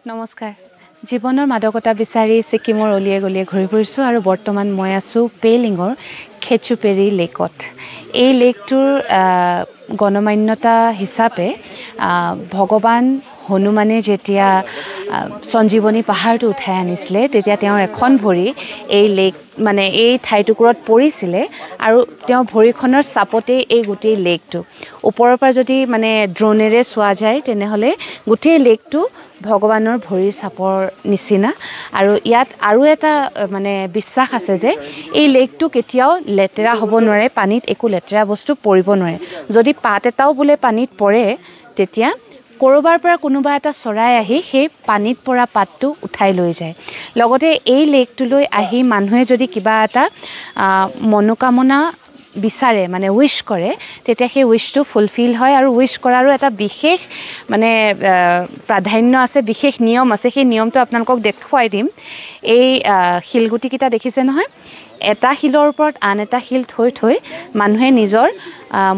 নমস্কাৰ জীৱনৰ মাদকতা বিচাৰি সিকিমৰ অলিয়ে গলিয়ে ঘূৰি ফুৰিছোঁ আৰু বৰ্তমান মই আছোঁ পেলিঙৰ খেচুপেৰি লেকত এই লেকটোৰ গণমান্যতা হিচাপে ভগৱান হনুমানে যেতিয়া সঞ্জীৱনী পাহাৰটো উঠাই আনিছিলে তেতিয়া তেওঁৰ এখন ভৰি এই লেক মানে এই ঠাইটুকুৰত পৰিছিলে আৰু তেওঁৰ ভৰিখনৰ চাপতে এই গোটেই লেকটো ওপৰৰ পৰা যদি মানে ড্ৰোনেৰে চোৱা যায় তেনেহলে গোটেই লেকটো ভগৱানৰ ভৰিৰ চাপৰ নিচিনা আৰু ইয়াত আৰু এটা মানে বিশ্বাস আছে যে এই লেকটো কেতিয়াও লেতেৰা হ'ব নোৱাৰে পানীত একো লেতেৰা বস্তু পৰিব নোৱাৰে যদি পাত এটাও বুলে পানীত পৰে তেতিয়া কৰবাৰ পৰা কোনোবা এটা চৰাই আহি সেই পানীত পৰা পাতটো উঠাই লৈ যায় লগতে এই লেকটোলৈ আহি মানুহে যদি কিবা এটা মনোকামনা বিচাৰে মানে উইশ কৰে তেতিয়া সেই উইশটো ফুলফিল হয় আৰু উইশ কৰাৰো এটা বিশেষ মানে প্ৰাধান্য আছে বিশেষ নিয়ম আছে সেই নিয়মটো আপোনালোকক দেখুৱাই দিম এই শিলগুটি কিটা দেখিছে নহয় এটা শিলৰ ওপৰত আন এটা শিল থৈ থৈ মানুহে নিজৰ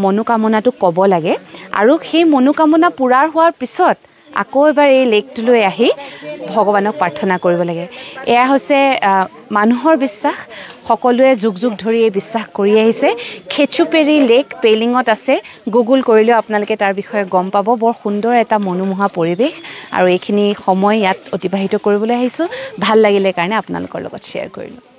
মনোকামনাটো ক'ব লাগে আৰু সেই মনোকামনা পূৰাৰ হোৱাৰ পিছত আকৌ এবাৰ এই লেকটোলৈ আহি ভগৱানক প্ৰাৰ্থনা কৰিব লাগে এয়া হৈছে মানুহৰ বিশ্বাস সকলোৱে যুগ যুগ ধৰি এই বিশ্বাস কৰি আহিছে খেচুপেৰি লেক পেলিঙত আছে গুগল কৰিলেও আপোনালোকে তাৰ বিষয়ে গম পাব বৰ সুন্দৰ এটা মনোমোহা পৰিৱেশ আৰু এইখিনি সময় ইয়াত অতিবাহিত কৰিবলৈ আহিছোঁ ভাল লাগিলে কাৰণে আপোনালোকৰ লগত শ্বেয়াৰ কৰিলোঁ